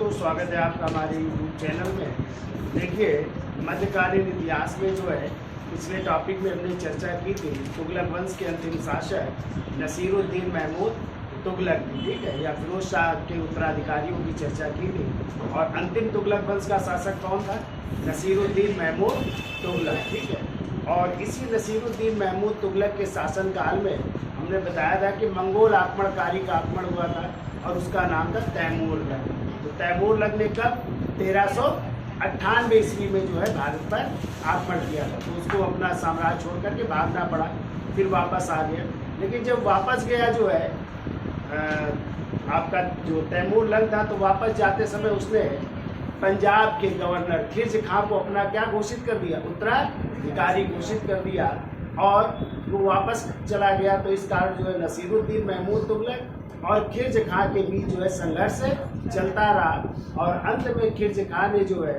दोस्तों, स्वागत है आपका हमारे यूट्यूब चैनल में। देखिए, मध्यकालीन इतिहास में जो है पिछले टॉपिक में हमने चर्चा की थी तुगलक वंश के अंतिम शासक नसीरुद्दीन महमूद तुगलक की, ठीक है, या फिरोज शाह के उत्तराधिकारियों की चर्चा की थी। और अंतिम तुगलक वंश का शासक कौन था? नसीरुद्दीन महमूद तुगलक, ठीक है। और इसी नसीरुद्दीन महमूद तुगलक के शासनकाल में हमने बताया था कि मंगोल आक्रमणकारी का आक्रमण हुआ था और उसका नाम था तैमूरलंग। तो तैमूरलंग ने कब 1398 ईस्वी में जो है भारत पर आक्रमण किया था, तो उसको अपना साम्राज्य छोड़ करके भागना पड़ा, फिर वापस आ गया। लेकिन जब वापस गया जो है आपका जो तैमूरलंग था, तो वापस जाते समय उसने पंजाब के गवर्नर खिर्ज खां को अपना क्या घोषित कर दिया? उत्तराधिकारी घोषित कर दिया और वो वापस चला गया। तो इस कारण जो है नसीरुद्दीन महमूद तुगलक और खिर्ज खां के बीच जो है संघर्ष चलता रहा और अंत में खिर्ज खां ने जो है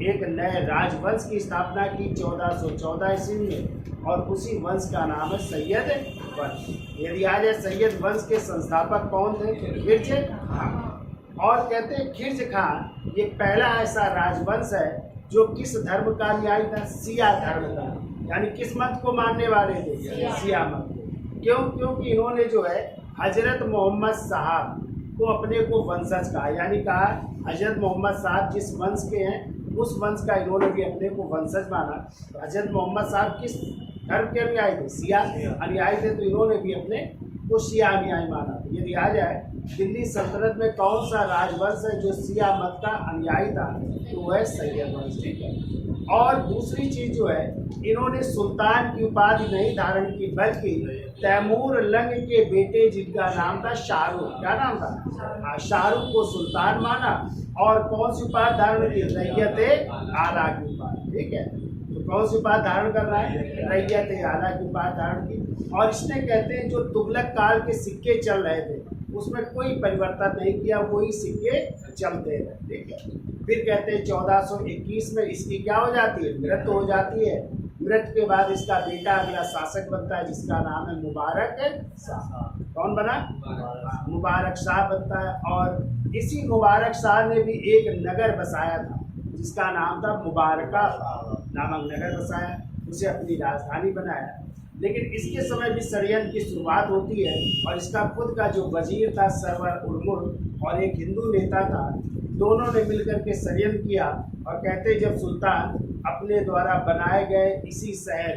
एक नए राजवंश की स्थापना की 1414 ईस्वी में, और उसी वंश का नाम है सैयद वंश। यदि आ जाए सैयद वंश के संस्थापक कौन थे? खिर्ज खां। और कहते हैं खिर्ज खां ये पहला ऐसा राजवंश है जो किस धर्म का न्याय था? सिया धर्म का, यानी किस मत को मानने वाले थे? सिया मत को। क्यों? क्योंकि इन्होंने जो है हजरत मोहम्मद साहब को अपने को वंशज कहा, यानी कहा हजरत मोहम्मद साहब जिस वंश के हैं उस वंश का इन्होंने भी अपने को वंशज माना। तो हजरत मोहम्मद साहब किस धर्म के अनुयायी थे? सिया अनुयायी थे, तो इन्होंने भी अपने को सिया अनुयायी माना। यदि आ जाए दिल्ली सल्तनत में कौन सा राजवंश है जो सिया मत का अनुयायी था? तो वह सैयद वंश, ठीक है। और दूसरी चीज जो है, इन्होंने सुल्तान की उपाधि नहीं धारण की, बल्कि तैमूरलंग के बेटे जिनका नाम था शाहरुख, क्या नाम था? शाहरुख को सुल्तान माना और कौन सी उपाधि धारण की? रैयत आला की उपाधि, ठीक है। तो कौन सी उपाधि धारण कर रहा है? रैयत आला की उपाधि धारण की। और इसने कहते हैं जो तुगलक काल के सिक्के चल रहे थे उसमें कोई परिवर्तन नहीं किया, वही सिक्के चलते रहे, ठीक है। फिर कहते हैं 1421 में इसकी क्या हो जाती है? मृत्यु हो जाती है। मृत्यु के बाद इसका बेटा अगला शासक बनता है जिसका नाम है मुबारक शाह। कौन बना? मुबारक शाह बनता है। और इसी मुबारक शाह ने भी एक नगर बसाया था जिसका नाम था मुबारका नामक नगर बसाया, उसे अपनी राजधानी बनाया। लेकिन इसके समय भी षड्यंत्र की शुरुआत होती है और इसका खुद का जो वजीर था सरवर उर्मुर और एक हिंदू नेता था, दोनों ने मिलकर के षड्यंत्र किया। और कहते जब सुल्तान अपने द्वारा बनाए गए इसी शहर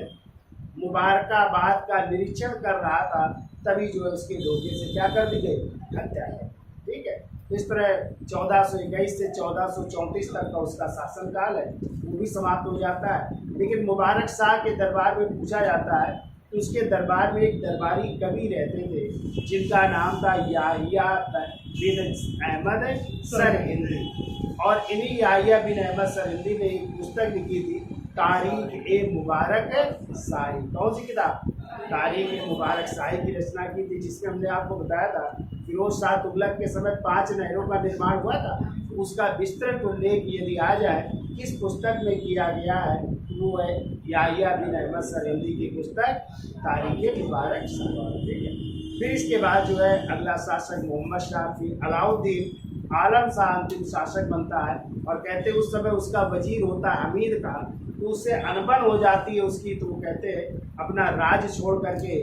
मुबारकाबाद का निरीक्षण कर रहा था, तभी जो है उसके धोखे से क्या कर दी गई? हत्या है, ठीक है। इस तरह 1421 से 1434 तक का उसका शासनकाल है, वो भी समाप्त हो जाता है। लेकिन मुबारक शाह के दरबार में पूछा जाता है तो उसके दरबार में एक दरबारी कवि रहते थे जिनका नाम था याहिया बिन अहमद सरहिंदी। और इन्हीं याहिया बिन अहमद सरहिंदी ने एक पुस्तक लिखी थी तारीख ए मुबारक शाही। कौन सी किताब? तारीख ए मुबारक शाही की रचना की थी, जिसमें हमने आपको बताया था फिरोज शाह तुगलक के समय 5 नहरों का निर्माण हुआ था। उसका विस्तृत उल्लेख यदि आ जाए किस पुस्तक में किया गया है, वो है याहिया बिन अहमद सरहिंदी की पुस्तक तारीख ए मुबारक शाही, ठीक है। फिर इसके बाद जो है अगला शासक मोहम्मद शाह, फिर अलाउद्दीन आलम शाह अंतिम शासक बनता है। और कहते उस समय उसका वजीर होता हमीद का, तो उससे अनबन हो जाती है उसकी, तो वो कहते हैं अपना राज्य छोड़ करके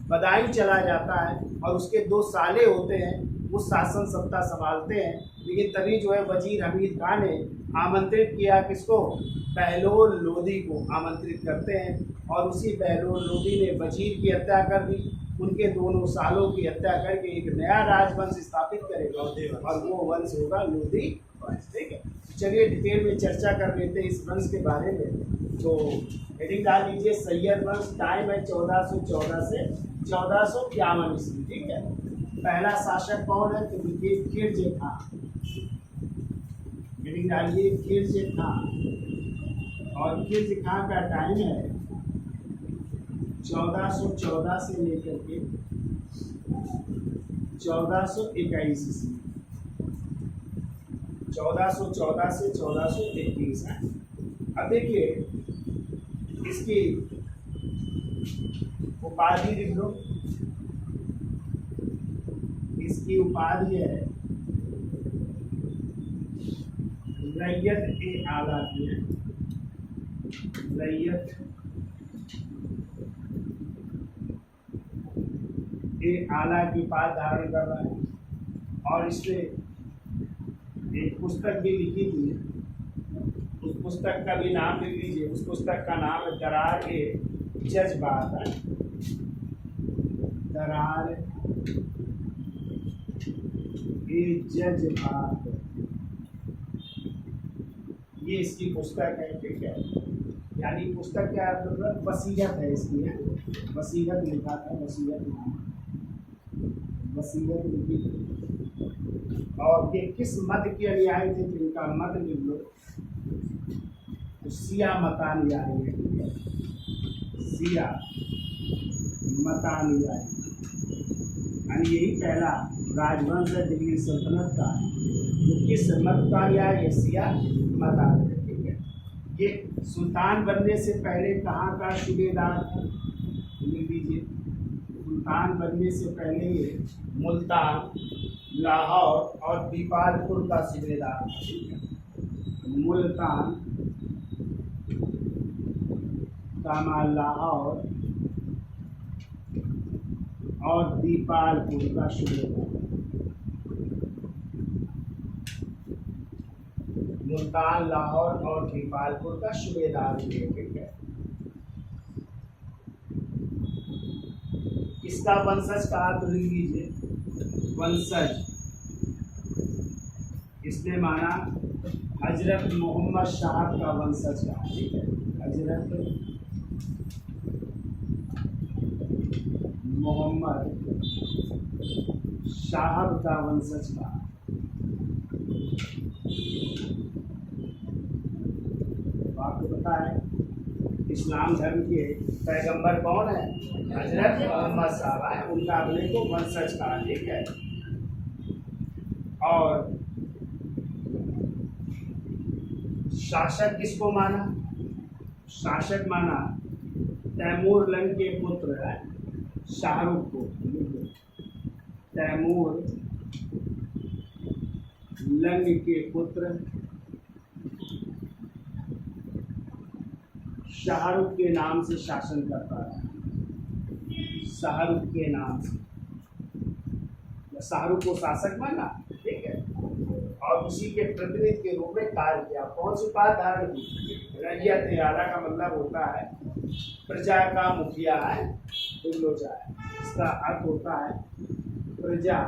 बदायूं चला जाता है और उसके 2 साले होते हैं, वो शासन सत्ता संभालते हैं। लेकिन तभी जो है वजीर हमीद खान ने आमंत्रित किया किसको? बहलोल लोदी को आमंत्रित करते हैं और उसी बहलोल लोदी ने वजीर की हत्या कर दी, उनके दोनों सालों की हत्या करके एक नया राजवंश स्थापित करेगा और वो वंश होगा लोधी वंश, ठीक है। चलिए डिटेल में चर्चा कर लेते हैं इस वंश के बारे में। तो हेडिंग डाल लीजिए सैयद वंश, टाइम है 1414 से 1451 ईस्वी, ठीक है। पहला शासक कौन है? तो देखिए खिर्ज खां। हेडिंग डालिए खिर्ज खां। और खिर्ज खां का टाइम है 1414 से लेकर के 1421 ईस्वी। 1414 से 1421 है। अब देखिए इसकी उपाधि लिख लो। इसकी उपाधि है रैयत ए आला की है, रैयत ए आला की पाठ धारण कर रहा है और इसने एक पुस्तक भी लिखी थी। उस पुस्तक का भी नाम लिख लीजिए। उस पुस्तक का नाम है दरार ए जज्बात है, दरार ए जज्बात, ये इसकी पुस्तक है। ठीक है, यानी पुस्तक क्या मतलब वसीयत है इसकी है, वसीयत लिखा था, वसीयत नाम, वसीयत लिखी थी। और ये किस मत के अनुयायी थे, जिनका मत लिख लो तो सिया मतानुयायी है, सिया मतानुयायी, यानी यही पहला राजवंश है दिल्ली सल्तनत का जो किस मत का अनुयायी है, सिया मतानुयायी। ठीक है, ये सुल्तान बनने से पहले कहाँ का सूबेदार था, लिख लीजिए। सुल्तान बनने से पहले ये मुल्तान, लाहौर और दीपालपुर का सूबेदार था। ठीक है, मुल्तान, कमाल, लाहौर और दीपालपुर का सूबेदार, मुल्तान, लाहौर और दीपालपुर का सूबेदार हुए। ठीक है, किसका वंशज कहा तो लिख लीजिए, वंशज इसने माना हजरत मोहम्मद साहब का वंशज कहा। ठीक है, हजरत मोहम्मद साहब का वंशज कहा। आपको पता है इस्लाम धर्म के पैगंबर कौन है, हजरत मोहम्मद साहब है, उनका अपने को वंशज कहा। ठीक है, और शासक किसको माना, शासक माना तैमूर लंग के पुत्र है शाहरुख को, तैमूर लंग के पुत्र शाहरुख के नाम से शासन करता है, शाहरुख के नाम से, शाहरुख को शासक माना। ठीक है, और उसी के प्रतिनिधि के रूप में कार्य किया। कौन सी बात धारण की, रैयत आला का मतलब होता है प्रजा का मुखिया है, लोचा है, इसका अर्थ होता है प्रजा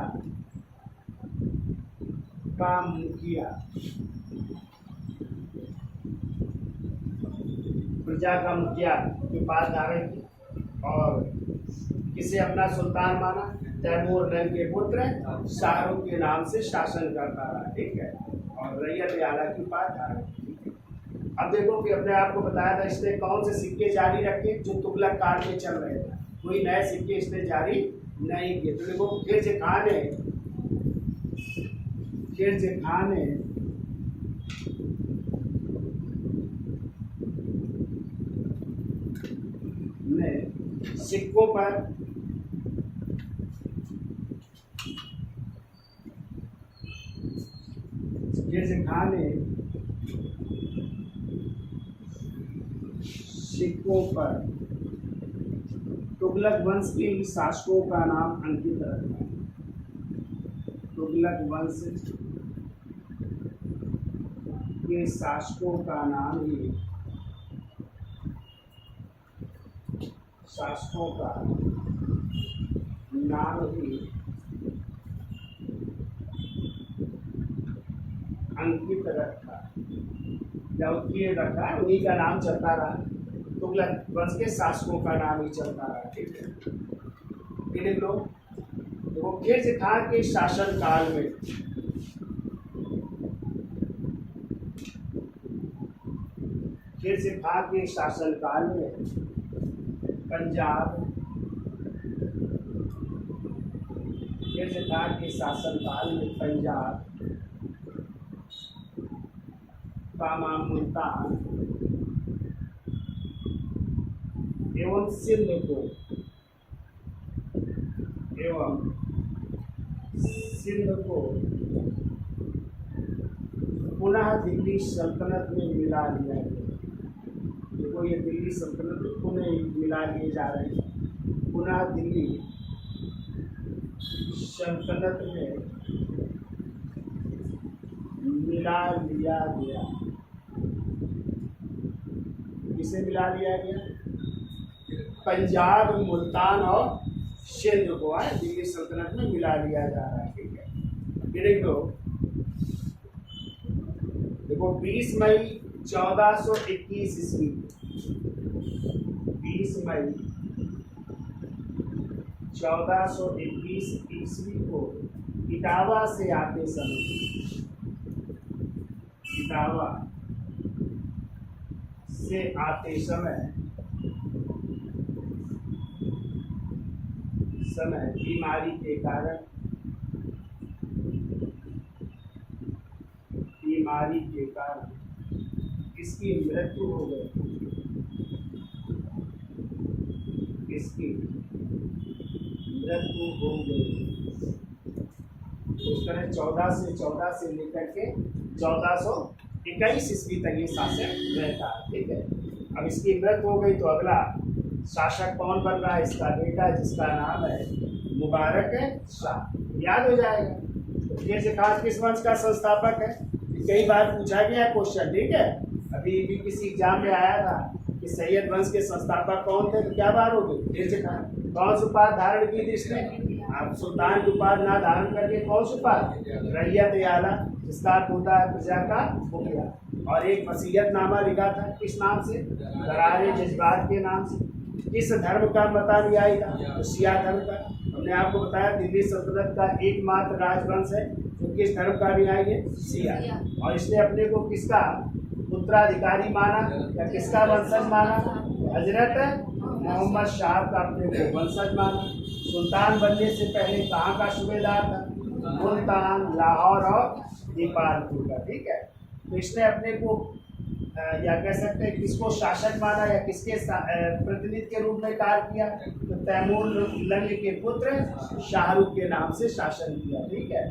का मुखिया, प्रजा का मुखिया के पास धारण की। और किसे अपना सुल्तान माना, तैमूर लंग के पुत्र शाहरुख के नाम से शासन करता रहा। ठीक है, और रैयत आला की बात धारण की। अब देखो कि अपने आप को बताया था इसने कौन से सिक्के जारी रखे जो तुगलक काल में चल रहे थे, कोई नए सिक्के इसने जारी नहीं किए। तो देखो खिलजी खान ने सिक्कों पर खिलजी खान ने सिक्कों पर तुगलक वंश के ही शासकों का नाम अंकित रखा। तुगलक वंश के शासकों का नाम ही, शासकों का नाम ही अंकित रखा, जब ये रखा उन्हीं का नाम चलता रहा, तुगलक वंश के शासकों का नाम ही चलता रहा। ठीक है, ये लोग तो खिलजी खान के शासन काल में खिलजी खान के शासन काल में पंजाब, खिलजी खान के शासन काल में पंजाब, कामा, मुल्तान एवं सिंध को पुनः पुनः दिल्ली सल्तनत में मिला लिया गया। देखो ये दिल्ली सल्तनत में पुनः मिला लिए जा रहे हैं। पुनः दिल्ली सल्तनत में मिला लिया गया। किसे मिला लिया गया? पंजाब, मुल्तान और सिंध को दिल्ली सल्तनत में मिला लिया जा रहा है। ठीक है, ये देखो 20 मई 1421 ईस्वी, 20 मई 1421 ईस्वी को इटावा से आते समय, इटावा से आते समय बीमारी के कारण इसकी मृत्यु हो गई। इसकी मृत्यु हो गई। उस तरह 14 से लेकर के 1421 ईस्वी तक ये शासक रहता है। ठीक है, अब इसकी मृत्यु हो गई तो अगला शासक कौन बन रहा है? इसका बेटा, जिसका नाम है मुबारक शाह। याद हो जाएगा। तो ये खास किस वंश का संस्थापक है? कई बार पूछा गया क्वेश्चन। ठीक है, अभी भी किसी एग्जाम में आया था कि सैयद वंश के संस्थापक कौन थे, तो क्या बात हो गई? कौन सी उपाधि धारण की थी इसने? आप सुल्तान की उपाधि ना धारण करके कौन सी उपाधि? रैयत आला, जिसका अर्थ होता है प्रजा का मुखिया। और एक वसीयतनामा लिखा था, किस नाम से? करारे जज्बात के नाम से। किस धर्म का मतानुयायी था? तो शिया धर्म का। हमने आपको बताया दिल्ली सल्तनत का एकमात्र राजवंश है जो किस धर्म का अनुयायी है? शिया। और इसने अपने को किसका उत्तराधिकारी माना या किसका वंशज माना? हजरत मोहम्मद शाह का अपने को वंशज माना। सुल्तान बनने से पहले कहाँ का सूबेदार था? मुल्तान, लाहौर और दीपालपुर का। ठीक है, तो इसने अपने को या कह सकते हैं किसको शासक माना या किसके प्रतिनिधि के रूप में कार्य किया? तो तैमूर लंग के पुत्र शाहरुख के नाम से शासन किया। ठीक है,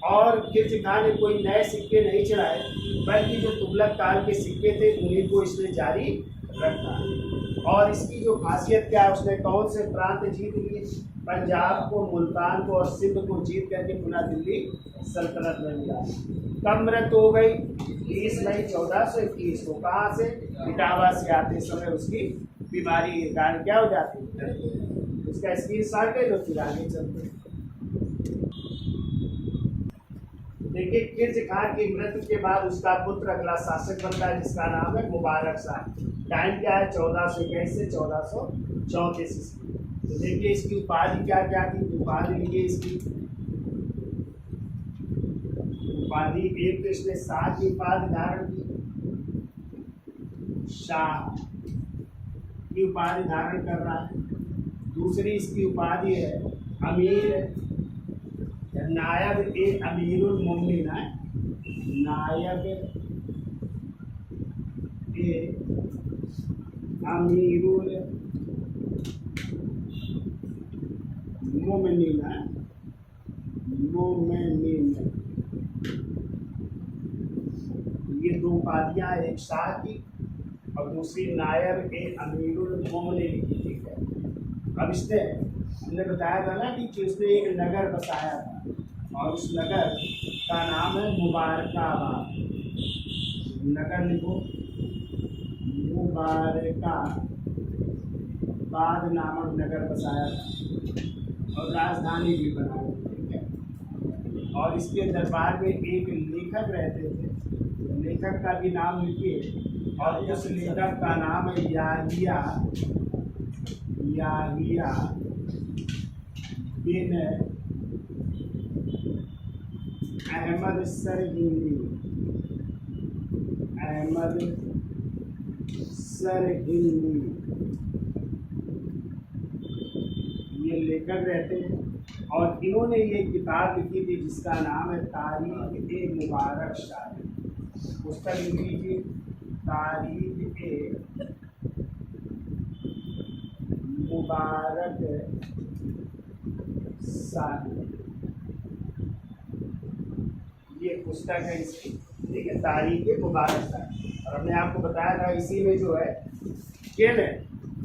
और खिलजी खान ने कोई नए सिक्के नहीं चढ़ाए, बल्कि जो तुगलक काल के सिक्के थे उन्हीं को इसने जारी रखा। और इसकी जो खासियत क्या है, उसने कौन से प्रांत जीत लिए? पंजाब को, मुल्तान को और सिंध को जीत करके पुनः दिल्ली सल्तनत में मिला। कब मृत्यु हो गई? 20 मई 1421 को। कहाँ से? इटावा से आते समय उसकी बीमारी के कारण क्या हो जाती है? उसका स्क्रीन शॉट है, जो फिर आगे चलते हैं। देखिए, खिलजी खान की मृत्यु के बाद उसका पुत्र अगला शासक बनता है, जिसका नाम है मुबारक शाह। टाइम क्या है? 1421 से 1434 ईस्वी। तो देखिए इसकी उपाधि क्या क्या थी? उपाधि लिखिए इसकी उपाधि। एक तो इसने शाह की उपाधि धारण की, शाह की उपाधि धारण कर रहा है। दूसरी इसकी उपाधि है अमीर, नायब ए अमीरुल मोमिनीन है, नायब ए अमीरुल मोमिनीन है, मोमिनीन। ये दो उपाधियां, एक शाह की और दूसरी नायब ए अमीरुल मोमिनीन की। ठीक है, अब इसने हमने बताया था ना कि उसने एक नगर बसाया था और उस नगर का नाम है मुबारकाबाद। नगर लिखो, मुबारकाबाद नामक नगर बसाया था और राजधानी भी बनाई। ठीक है, और इसके दरबार में एक लेखक रहते थे, लेखक का भी नाम लिखिए। और उस लेखक का नाम है याहिया बिन अहमद सरहिंदी। अहमद सरहिंदी ये लेखक रहते हैं और इन्होंने ये किताब लिखी थी जिसका नाम है तारीख ए मुबारक शाही। पुस्तक लिख लीजिए, तारीख ए मुबारक शाही। ये पुस्तक है इसकी। ठीक है, तारीख मुबारक था। और हमने आपको बताया था इसी में जो है किन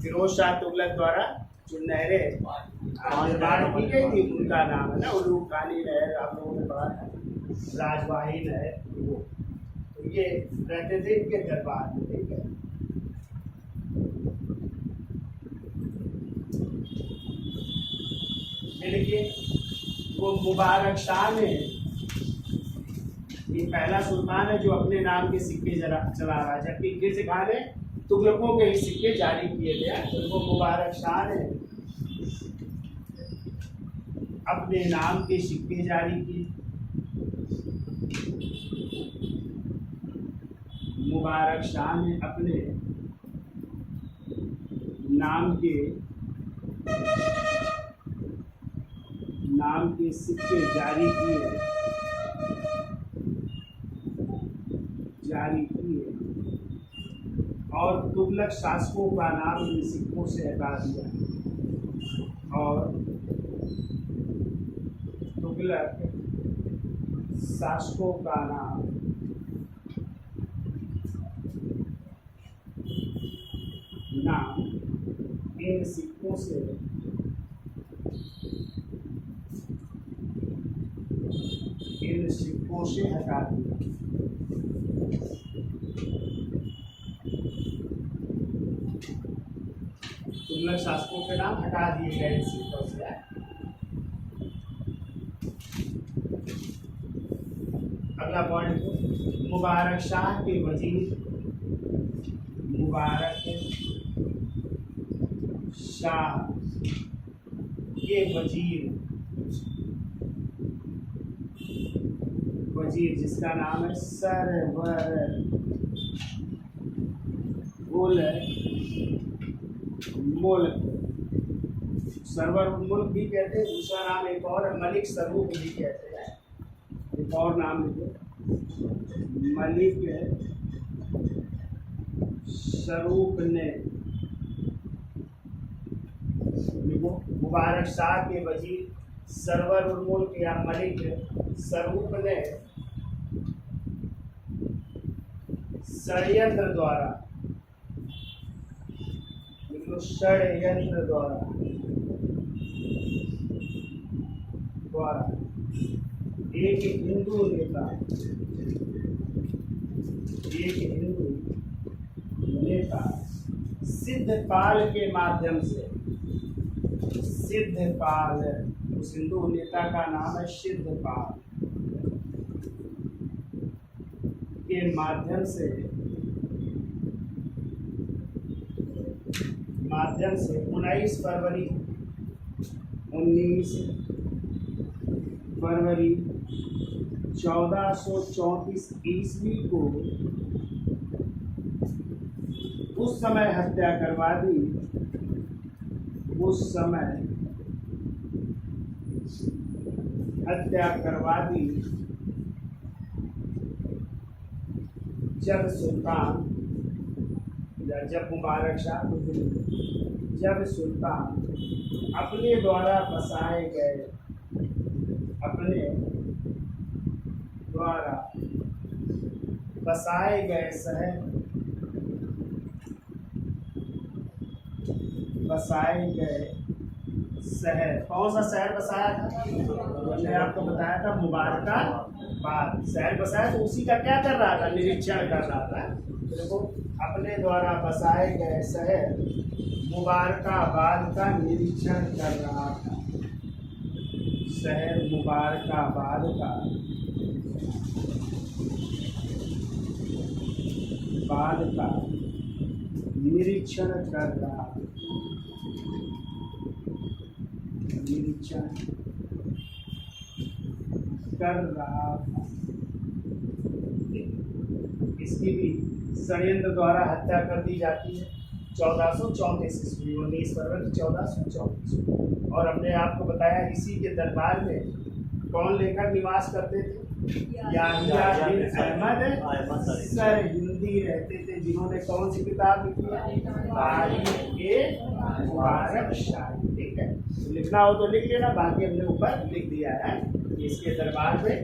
फिरोज शाह तुगलक द्वारा जो नहरें निर्माण की गई थी उनका नाम है ना, उलूग खानी नहर, आप लोगों ने पढ़ा था, राजवाही नहर, वो तो ये रहते थे इनके दरबार में। ठीक है, लेकिन वो मुबारक शाह ने, ये पहला सुल्तान है जो अपने नाम के सिक्के चला रहा है, जबकि किस खान ने तुगलकों के ही सिक्के जारी किए थे। तो वो मुबारक शाह ने अपने नाम के सिक्के जारी किए। मुबारक शाह ने अपने नाम के सिक्के जारी किए और तुगलक शासकों का नाम इन सिक्कों से हटा दिया और तुगलक शासकों का नाम इन सिक्कों से हटा दिया। तुगलक शासकों के नाम हटा दिए गए इन सिक्कों से। अगला पॉइंट, मुबारक शाह के वजीर, मुबारक शाह के वजीर जिसका नाम है सरवर उल मुल्क, सरवर उल मुल्क भी कहते हैं, दूसरा नाम एक और है मलिक सरूप भी कहते हैं, एक और नाम लिखो, मलिक सरूप ने, मुबारक शाह के वजीर सरवर उल मुल्क या मलिक सरूप ने षड्यंत्र द्वारा एक हिंदू नेता सिद्धपाल के माध्यम से, सिद्धपाल, उस हिंदू नेता का नाम है सिद्धपाल, के माध्यम से 19 फरवरी 1434 ईस्वी को उस समय हत्या करवा दी, जब मुबारक शाह, जब सुल्तान अपने द्वारा बसाए गए शहर, कौन सा शहर बसाया था? मैंने आपको बताया था मुबारकाबाद शहर बसाया, तो उसी का क्या कर रहा था? निरीक्षण कर रहा था। देखो, अपने द्वारा बसाए गए शहर मुबारकाबाद का निरीक्षण कर रहा था, शहर मुबारकाबाद का निरीक्षण कर रहा था, इसकी भी षड्यंत्र द्वारा हत्या कर दी जाती है 1434 ईस्वी, 19 फरवरी 1434। और हमने आपको बताया इसी के दरबार में कौन लेखक निवास करते थे? याहिया बिन अहमद सरहिंदी रहते थे, जिन्होंने कौन सी किताब लिखी है? तारीख मुबारक शाह। ठीक है, तो लिखना हो तो लिख लेना, बाकी हमने ऊपर लिख दिया है। इसके दरबार में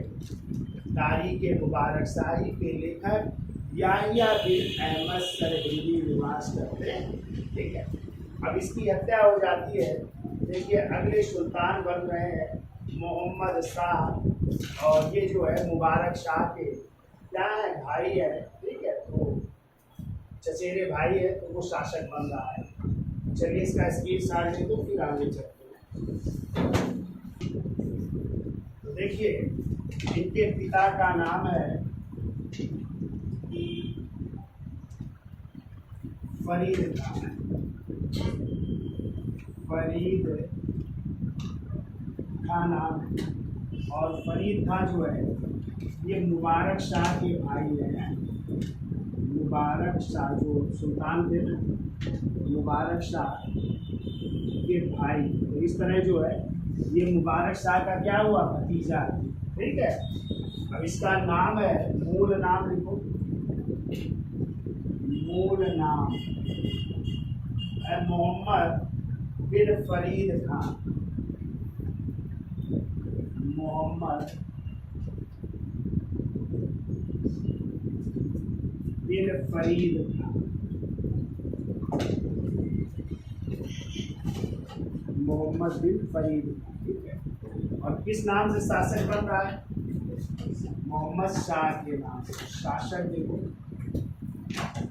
तारीख मुबारक शाही के लेखक याहिया बिन अहमद सरहिंदी निवास करते हैं। ठीक है, अब इसकी हत्या हो जाती है। देखिए अगले सुल्तान बन रहे हैं मोहम्मद शाह, और ये जो है मुबारक शाह के क्या है, भाई है। ठीक है, तो चचेरे भाई है, तो वो शासक बन रहा है। चलिए इसका स्क्रीन शॉट ले दो, फिर आगे चलते हैं। तो देखिए इनके पिता का नाम है फरीद खान। फरीद खान नाम है, और फरीद खान जो है ये मुबारक शाह के भाई हैं। मुबारक शाह जो सुल्तान थे ना, मुबारक शाह के भाई। तो इस तरह जो है ये मुबारक शाह का क्या हुआ, भतीजा। ठीक है, अब इसका नाम है, मूल नाम लिखो, मूल नाम है मोहम्मद बिन फरीद खान। मोहम्मद बिन फरीद खान। मोहम्मद बिन फरीद। ठीक है, और किस नाम से शासक बन रहा है, मोहम्मद शाह के नाम से। शासक देखो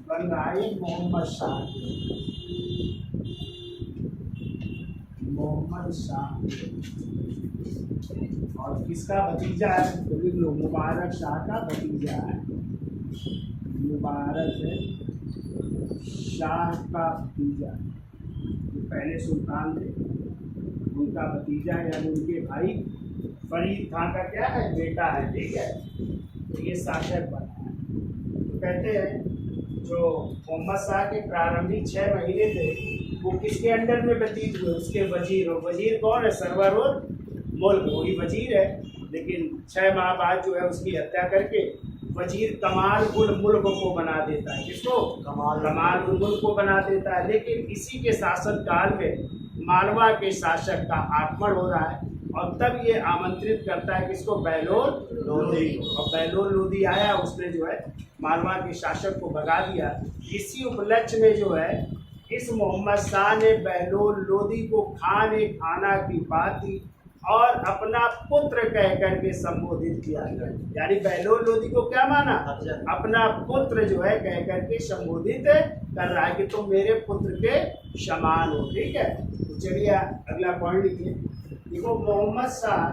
बन रहा है मोहम्मद शाह, मोहम्मद शाह। और किसका भतीजा है, तो लिख लो मुबारक शाह का भतीजा है। मुबारक शाह का भतीजा, जो पहले सुल्तान थे उनका भतीजा, यानी उनके भाई फरीद खान का क्या है, बेटा है। ठीक है, तो ये शासक बना है। तो कहते हैं जो मोहम्मद शाह के प्रारंभिक 6 महीने थे वो किसके अंडर में व्यतीत हुए, उसके वजीर। और वजीर कौन है, सरवर और मुल्क, वही वजीर है। लेकिन 6 माह बाद जो है उसकी हत्या करके वजीर कमाल उल मुल्क को बना देता है। किसको, कमाल उल मुल्क को बना देता है। लेकिन इसी के शासन काल में मालवा के शासक का आक्रमण हो रहा है, और तब ये आमंत्रित करता है किसको, बहलोल लोदी। और बहलोल लोदी आया, उसने जो है मालवा के शासक को भगा दिया। इसी उपलक्ष्य में जो है इस मोहम्मद शाह ने बहलोल लोदी को खान ए खाना की बाती और अपना पुत्र कह करके संबोधित किया। यानी बहलोल लोदी को क्या माना, अपना पुत्र जो है कह करके संबोधित कर रहा है कि तुम मेरे पुत्र के समान हो। ठीक है, तो चलिए अगला पॉइंट लिखिए। देखो मोहम्मद शाह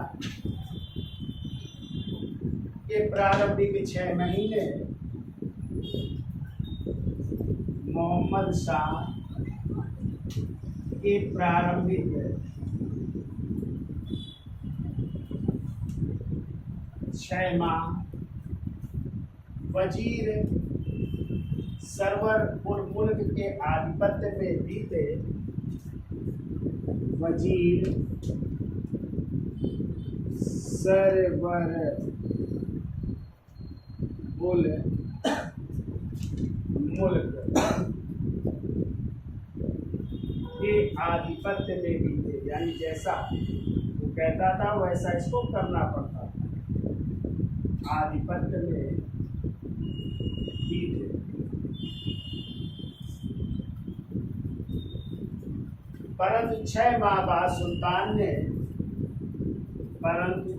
के प्रारंभिक 6 महीने, मोहम्मद शाह के प्रारंभिक 6 माह वजीर सरवर उल मुल्क के आधिपत्य में बीते। वजीर सरवर उल मुल्क के आधिपत्य में बीते, यानी जैसा वो कहता था वैसा इसको करना पड़ता था। आधिपत्य में बीते, परंतु 6 माह बाद सुल्तान ने, परंतु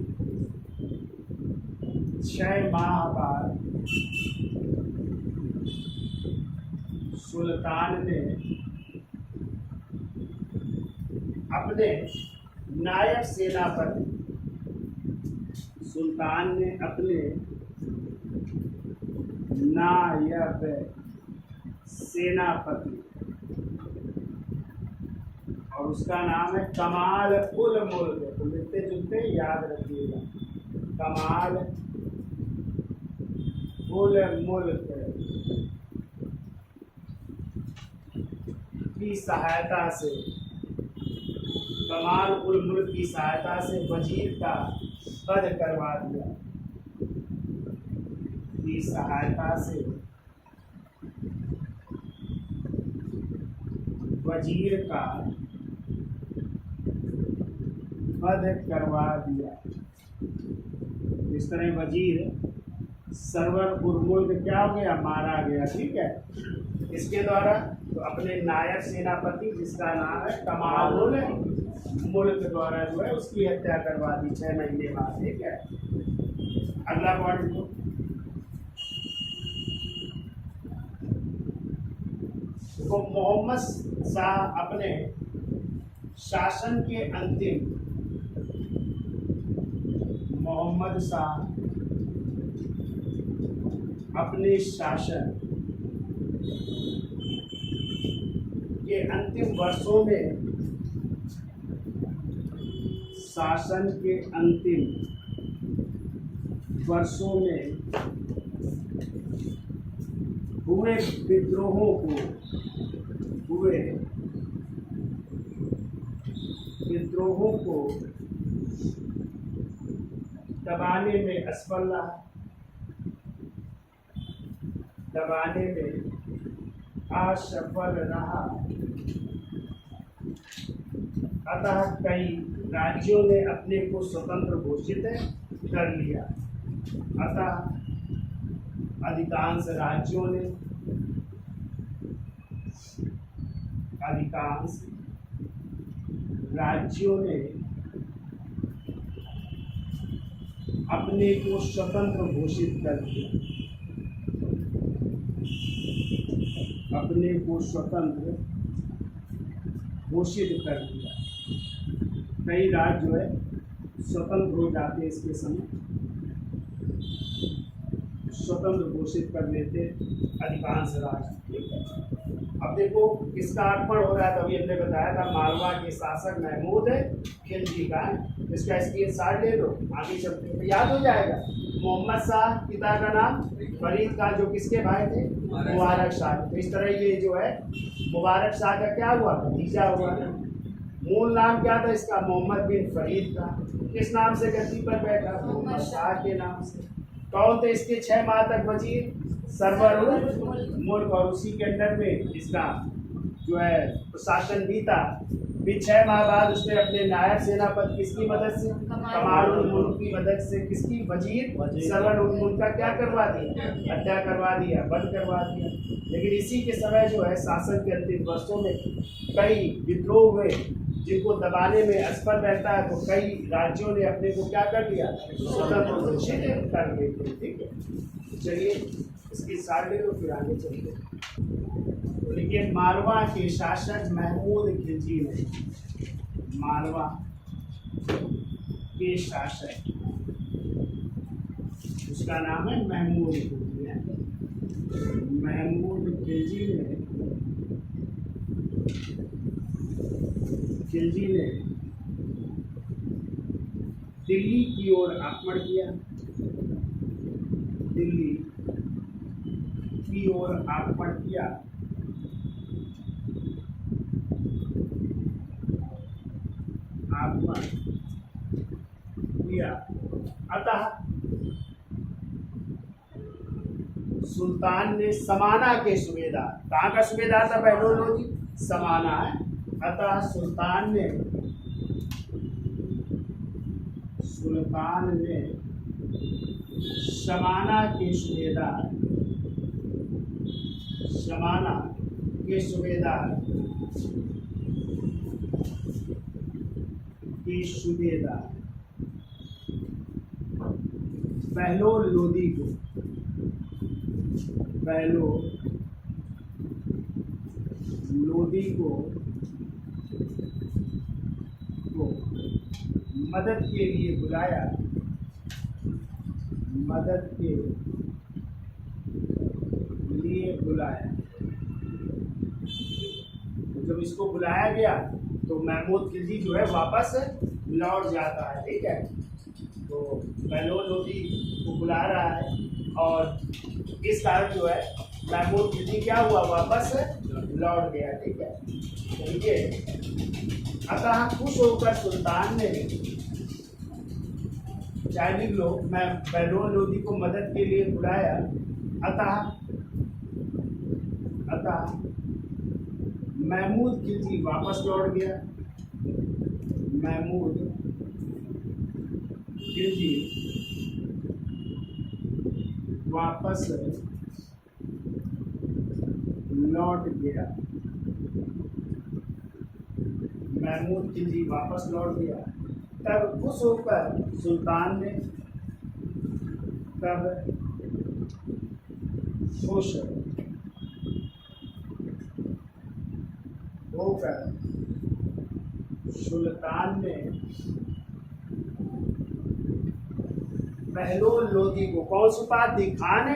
6 माह बाद सुल्तान ने अपने नायब सेनापति, सुल्तान ने अपने नायब सेनापति, और उसका नाम है कमाल उल मुल्क, तो मिलते जुलते याद रखिएगा, कमाल उल मुल्क की सहायता से, कमाल उल मुल्क की सहायता से वजीर का वध करवा दिया। की सहायता से वजीर का वध करवा दिया। इस तरह वजीर सरवर उर्मुल्क क्या हो गया, मारा गया। ठीक है, इसके द्वारा तो अपने नायक सेनापति जिसका नाम है कमाल मुल्क द्वारा जो है उसकी हत्या करवा दी 6 महीने बाद। ठीक है, अगला पॉइंट को तो मोहम्मद शाह अपने शासन के अंतिम मोहम्मद शाह अपने शासन के अंतिम वर्षों में शासन के अंतिम वर्षों में हुए विद्रोहों को दबाने में असफल रहा, दबाने में असफल रहा। अतः कई राज्यों ने अपने को स्वतंत्र घोषित कर लिया। अतः अधिकांश राज्यों ने अपने को स्वतंत्र घोषित कर दिया, अपने को स्वतंत्र घोषित कर दिया। कई राज्य जो है स्वतंत्र हो जाते हैं, इसके समय स्वतंत्र घोषित कर लेते अधिकांश राज्य। ठीक है, अब देखो इसका अर्पण हो रहा है, तभी हमने बताया था मालवा के शासक महमूद खिलजी का। इसका स्क्रीनशॉट ले लो, आगे चलते हैं याद हो जाएगा। मोहम्मद शाह पिता का नाम फरीद का, जो किसके भाई थे, मुबारक शाह। तो इस तरह ये जो है मुबारक शाह का क्या हुआ, भतीजा हुआ ना। मूल नाम क्या था इसका, मोहम्मद बिन फरीद का। किस नाम से गद्दी पर बैठा, मोहम्मद शाह के नाम से। कौन थे इसके 6 माह तक वजीर, सरवर मुल्क, और उसी के अंडर में इसका जो है प्रशासन भी था। फिर 6 माह बाद उसने अपने नायक सेनापति किसकी मदद से, कमाल मुल्क की मदद से, किसकी, वजीर सरवर मुल्क का क्या करवा दिया, हत्या करवा दिया, बंद करवा दिया। लेकिन इसी के समय जो है शासन के अंतिम वर्षों में कई विद्रोह हुए जिनको दबाने में असफल रहता है। तो कई राज्यों ने अपने को क्या कर दिया, स्वतंत्र घोषित कर दिए। ठीक है, चलिए इसकी सार ले लो, फिर आगे चलते हैं। लेकिन मालवा के शासक महमूद खिलजी ने, मालवा के शासक, उसका नाम है महमूद खिलजी। महमूद खिलजी ने दिल्ली की ओर आक्रमण किया, दिल्ली की ओर आक्रमण किया। अतः सुल्तान ने समाना के सूबेदार, कहाँ का सूबेदार था बहलोल लोधी, समाना है। अतः सुल्तान ने समाना के सूबेदार बहलोल लोधी को मदद के लिए बुलाया, जब इसको बुलाया गया तो महमूद खिलजी जो है वापस लौट जाता है। ठीक है, तो बहलोल लोधी को बुला रहा है और इस कारण जो है महमूद खिलजी क्या हुआ, वापस लौट गया। ठीक है, देखिए अतः खुश होकर सुल्तान ने, चाइनीज लोग बहलोल लोधी को मदद के लिए बुलाया। अतः महमूद खिलजी वापस लौट गया। महमूद खिलजी वापस लौट गया। महमूद खिलजी वापस लौट गया। तब खुश होकर सुल्तान ने खुश होकर सुल्तान ने बहलोल लोधी को कौन सी उपाधि खान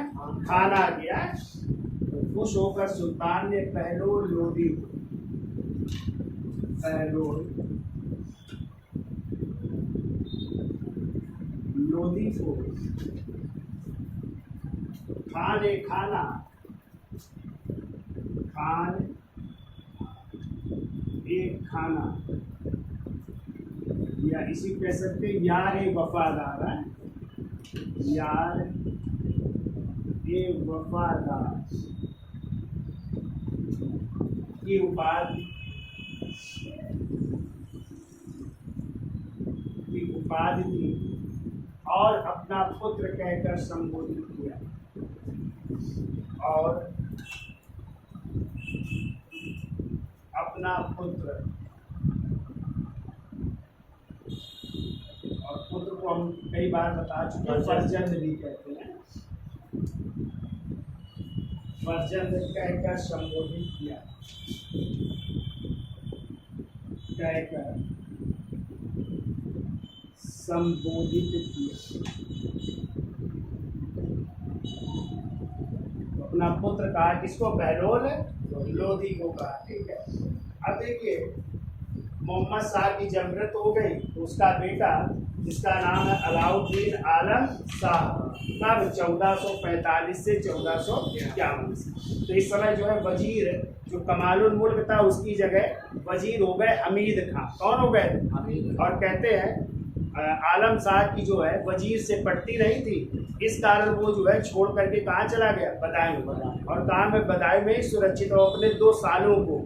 खाना गया। तो खुश होकर सुल्तान ने बहलोल लोधी को बहलोल लोधी को खान ए खाना खान एक खाना या इसी कह सकते यार ए वफादार है, यार ए वफादार की उपाधि दी और अपना पुत्र कहकर संबोधित किया। और अपना पुत्र, और पुत्र को हम कई बार बता चुके हैं, फर्जंद भी कहते हैं, फर्जंद कहकर संबोधित किया, कहकर संबोधित किया। अपना पुत्र कहा, किसको? बहलोल लोधी को कहा। ठीक है। अब देखिए, मोहम्मद शाह की जब मृत हो गई तो उसका बेटा जिसका नाम है अलाउद्दीन आलम शाह, तब 1445 से 1451 से, तो इस समय जो है वजीर जो कमालुल मुल्क था उसकी जगह वजीर हो गए हमीद खां। कौन हो गए? और कहते हैं आलम शाह की जो है वजीर से पटती नहीं थी, इस कारण वो जो है छोड़ करके कहाँ चला गया? बदायूं। और कहाँ में? बदायूं में ही सुरक्षित। और अपने 2 सालों को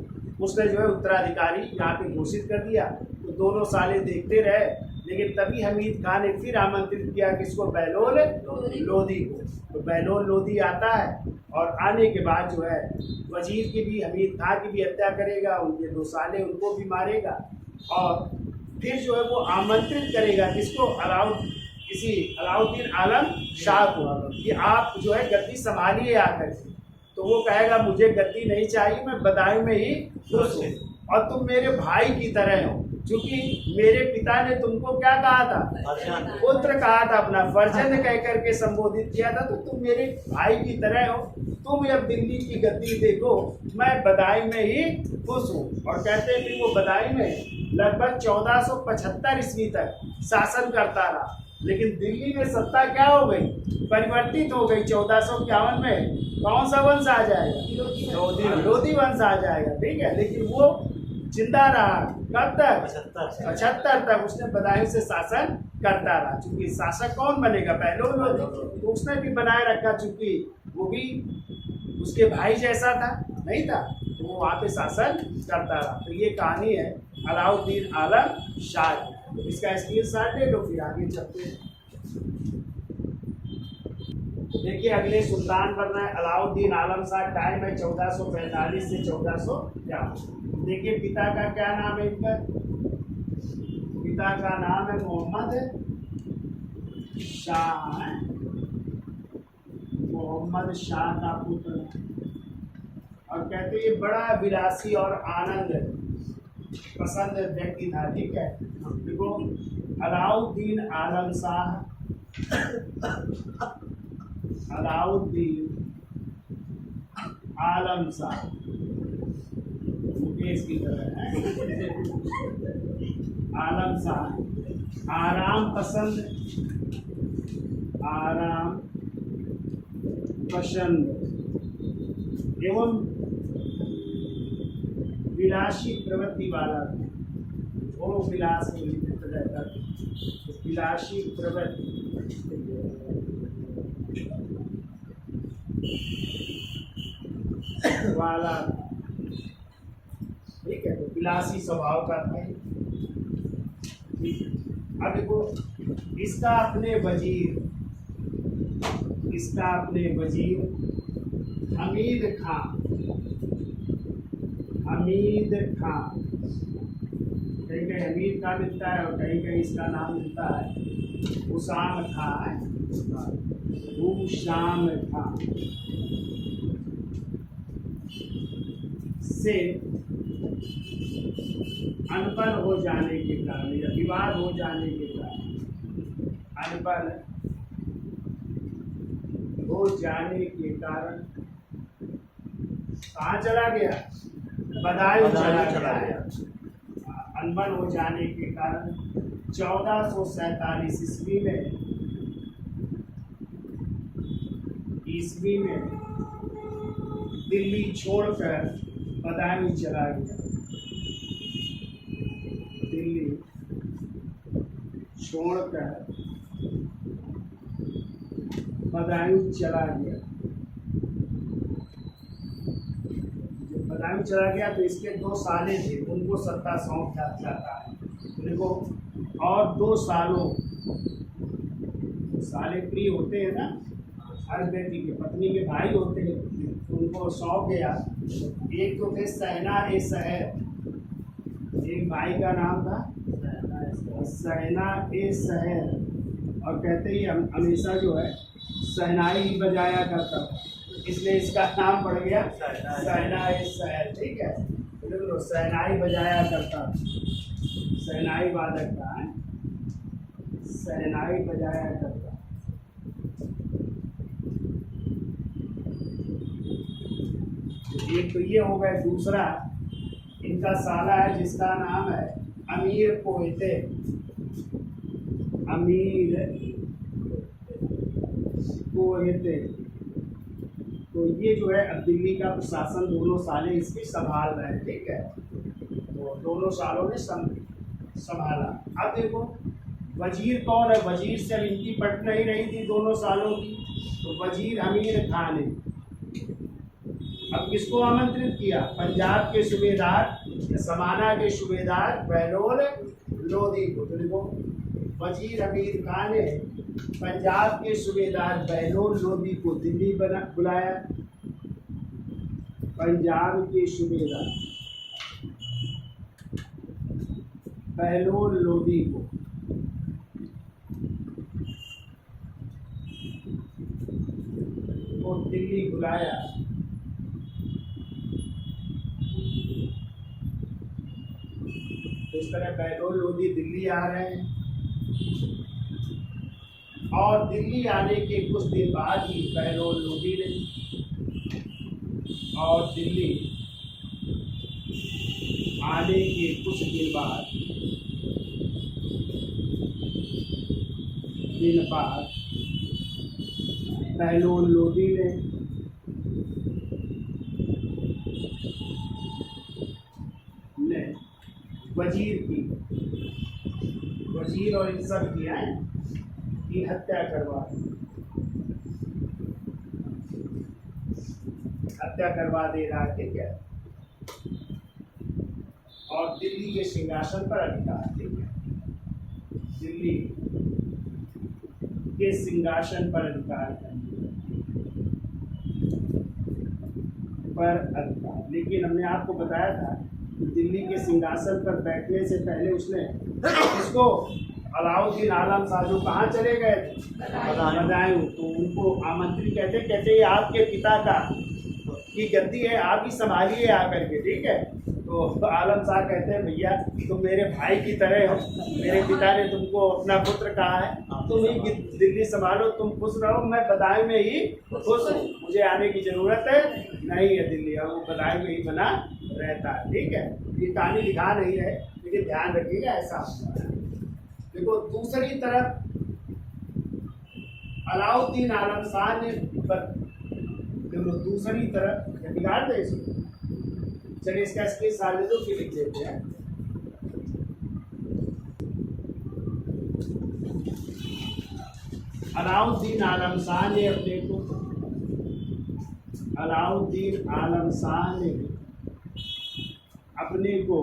उसने जो है उत्तराधिकारी यहाँ पे घोषित कर दिया। तो दोनों साले देखते रहे, लेकिन तभी हमीद खान ने फिर आमंत्रित किया किसको? बहलोल लोधी को। तो बहलोल लोधी आता है और आने के बाद जो है वजीर की भी, हमीद खान की भी हत्या करेगा, उनके 2 साले उनको भी मारेगा, और फिर जो है वो आमंत्रित करेगा किसको? अलाउद्दीन आलम शाह को कि आप जो है गद्दी संभालिए आकर के। तो वो कहेगा मुझे गद्दी नहीं चाहिए, मैं बदायूं में ही खुश हूँ और तुम मेरे भाई की तरह हो, क्योंकि मेरे पिता ने तुमको क्या कहा था? पुत्र कहा था, अपना फर्जंद कह करके संबोधित किया था। तो तुम मेरे भाई की तरह हो, तुम अब दिल्ली की गद्दी देखो, मैं बदायूं में ही खुश हूँ। और कहते हैं कि वो बदायूं में लगभग 1475 ईस्वी तक शासन करता रहा, लेकिन दिल्ली में सत्ता क्या हो गई? परिवर्तित हो गई। 1451 में कौन सा वंश आ जाएगा? लोधी वंश आ जाएगा। ठीक है। लेकिन वो जिंदा रहा कब तक? 75 तक उसने बदायूं से शासन करता रहा। चूंकि शासक कौन बनेगा? बहलोल लोधी। तो उसने भी बनाए रखा, चूंकि वो भी उसके भाई जैसा था, नहीं था, तो वो वहाँ पे शासन करता रहा। तो ये कहानी है अलाउद्दीन आलम शाह। तो इसका स्क्रीनशॉट ले लो, फिर आगे चलते हैं। देखिए, अगले सुल्तान बनना है अलाउद्दीन आलम शाह। टाइम है 1445 से 1451। देखिए, पिता का क्या नाम है इनका? पिता का नाम है मोहम्मद शाह, मोहम्मद शाह का पुत्र। और कहते हैं बड़ा विलासी और आनंद पसंद व्यक्ति था। ठीक है। देखो, अलाउद्दीन आलम शाह, अलाउद्दीन आलम शाह मुकेश की तरह है। आलम शाह आराम पसंद, आराम पसंद एवं विलासी प्रवृत्ति वाला, वो विलास में लिप्त रहता था। विलासी प्रवृत्ति वाला, ठीक है। तो विलासी स्वभाव का था। ठीक है। अब देखो, इसका अपने वजीर, इसका अपने वजीर हमीद खां, हमीद खां, कहीं कहीं हमीद खां मिलता है और कहीं कहीं इसका नाम मिलता है हुशाम खां, हुशाम खां से अनपढ़ हो जाने के कारण या विवाद हो जाने के कारण, अनपढ़ हो जाने के कारण कहाँ चला गया? बदायूं चला गया। अनपढ़ हो जाने के कारण 1447 ईस्वी में दिल्ली छोड़कर बदायूं चला गया। दिल्ली छोड़कर बदायूं चला गया। जब बदायूं चला गया तो इसके 2 साले थे, उनको सत्ता सौंप जाता है। देखो, और 2 सालों, साले प्रिय होते हैं ना, हर व्यक्ति के पत्नी के भाई होते हैं, उनको सौंप गया। एक तो थे सहना ए सहर, एक भाई का नाम था सहना ए सहर, और कहते ही हमेशा जो है सहनाई ही बजाया करता था, इसलिए इसका नाम पड़ गया सहना ए सहर। ठीक है, तो सहनाई बजाया करता, सहनाई वादक का है, सहनाई बजाया करता। एक तो ये हो गया। दूसरा, इनका साला है जिसका नाम है अमीर कोयते, अमीर कोयते। तो ये जो है अब दिल्ली का प्रशासन दोनों साले इसकी संभाल रहे हैं। ठीक है, तो दोनों सालों ने संभाला। अब देखो, वजीर कौन है? वजीर से अब इनकी पट नहीं रही थी दोनों सालों की, तो वजीर अमीर खान ने अब किसको आमंत्रित किया? पंजाब के सूबेदार, समाना के सूबेदार बहलोल लोधी को। तो देखो, वजीर अमीर खान ने पंजाब के सूबेदार बहलोल लोधी को दिल्ली बुलाया। पंजाब के सूबेदार बहलोल लोधी को दिल्ली बुलाया। इस तरह बहलोल लोधी दिल्ली आ रहे हैं, और दिल्ली आने के कुछ दिन बाद ही बहलोल लोधी ने, और दिल्ली आने के कुछ दिन बाद बहलोल लोधी ने वजीर और इन सब किया है की हत्या करवा दे रहा है। ठीक है, और दिल्ली के सिंहासन पर अधिकार, ठीक है, दिल्ली के सिंहासन पर अधिकार। लेकिन हमने आपको बताया था कि दिल्ली के सिंहासन पर बैठने से पहले उसने इसको अलाउद्दीन आलम शाह जो कहाँ चले गए थे? बदायूं। तो उनको आमंत्रित कहते ये आपके पिता का की गद्दी है, आप ही संभालिए आकर के। ठीक है, तो आलम शाह कहते हैं भैया तुम मेरे भाई की तरह हो, मेरे पिता ने तुमको अपना पुत्र कहा है, तुम ही दिल्ली संभालो, तुम खुश रहो, मैं बदायूं में ही खुश हूँ, मुझे आने की जरूरत है नहीं है दिल्ली, और वो बदायूं में ही बना रहता है। ठीक है, ये कहानी लिखा नहीं है, लेकिन ध्यान रखिएगा ऐसा। देखो, दूसरी तरफ अलाउद्दीन आलम शाह ने दूसरी तरफ बिगाड़ दे इसको। चलिए इसका स्केच साल दे दो, फिर लिख देते हैं। अलाउद्दीन आलम शाह ने अपने को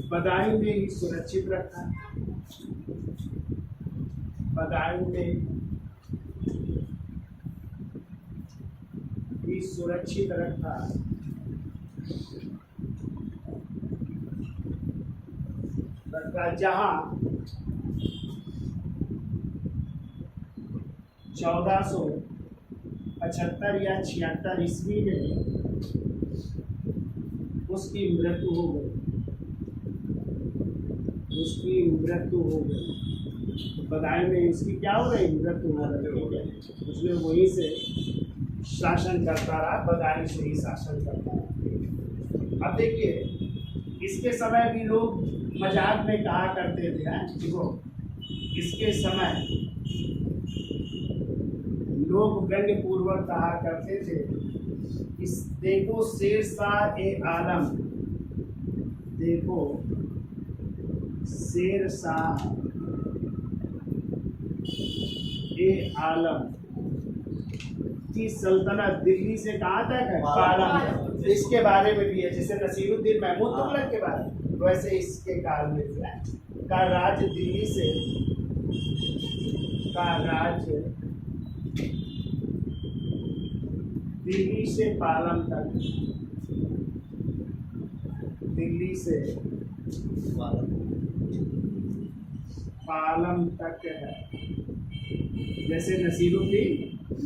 बदायूं में ही सुरक्षित रखा। बदायूं में भी सुरक्षित रखा। जहां 1475 या 76 ईस्वी में उसकी मृत्यु हो गई। बदायूं में इसकी क्या हो रही, मृत्यु हो रही। उसमें वहीं से शासन करता रहा, बदायूं से ही शासन करता रहा। अब देखिए, इसके समय भी लोग मजाक में कहा करते थे, देखो इसके समय लोग व्यंग्य पूर्वक कहा करते थे, इस देखो शेरशाह ए आलम, देखो शेरशाह ए आलम की सल्तनत दिल्ली से कहाँ तक है, पालम। इसके बारे में भी है, जैसे नसीरुद्दीन महमूद तुगलक के बारे में, वैसे इसके काल में भी है का राज्य दिल्ली से, का राज्य दिल्ली से पालम तक, दिल्ली से पालम तक है। जैसे नसीरुद्दीन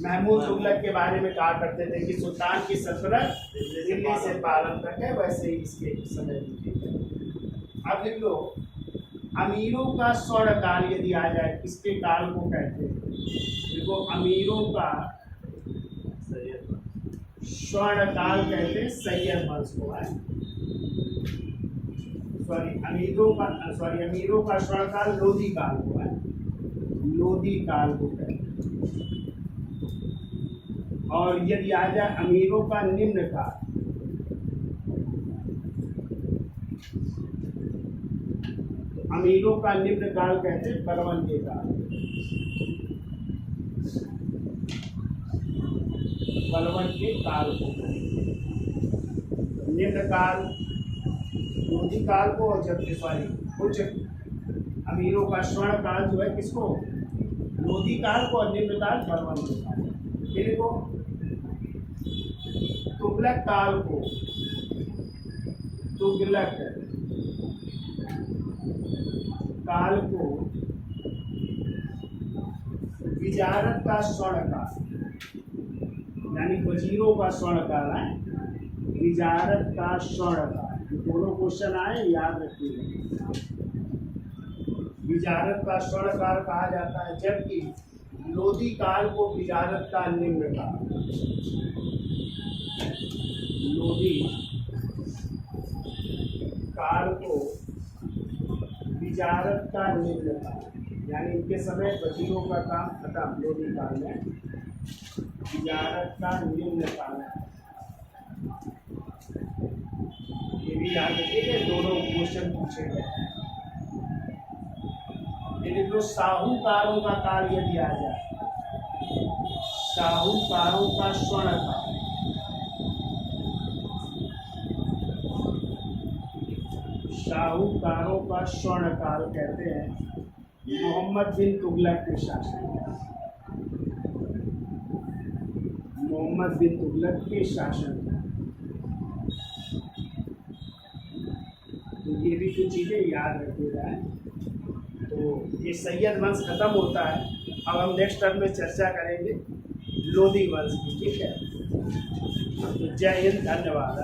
महमूद तुगलक के बारे में कहा करते थे कि सुल्तान की सल्तनत दिल्ली से पालम तक है, वैसे ही इसके समय भी। अब लिख लो, अमीरों का स्वर्ण काल यदि आ जाए, किसके काल को कहते हैं? देखो, अमीरों का स्वर्ण काल कहते हैं सैयद वंश को है। अमीरों का स्वर्ण काल लोधी काल को है, लोधी काल को कहते हैं। और यदि आ जाए अमीरों का निम्न काल, अमीरों का निम्न काल कहते हैं बलवन के काल, बलवन के काल को। निम्न काल लोधी काल को, और जबकि कुछ अमीरों का स्वर्ण काल जो है किसको, लोधी काल को, और निम्न काल बलवन के काल। देखो, तुगलक काल को, तुगलक काल को विजारत का स्वर्ण काल, यानी वजीरों का स्वर्ण काल है, विजारत का स्वर्ण काल। दोनों क्वेश्चन आए, याद रखिएगा। विजारत का स्वर्ण काल कहा जाता है, जबकि लोधी काल को विजारत का निम्न काल, लोधी काल को विजारत का निम्न काल, यानी इनके समय वजीरों का काम खत्म लोधी काल में, विजारत का निम्न काल है। ये भी याद रखिए, दोनों क्वेश्चन पूछे गए। यदि तो साहूकारों का काल यदि आ जाए, साहूकारों का स्वर्ण काल, साहूकारों का स्वर्ण काल कहते हैं मोहम्मद बिन तुगलक के शासन, मोहम्मद बिन तुगलक के शासन। तो ये भी कुछ चीज़ें याद रखिएगा। तो ये सैयद वंश खत्म होता है। अब हम नेक्स्ट टर्म में चर्चा करेंगे लोधी वंश की, ठीक है। तो जय हिंद, धन्यवाद।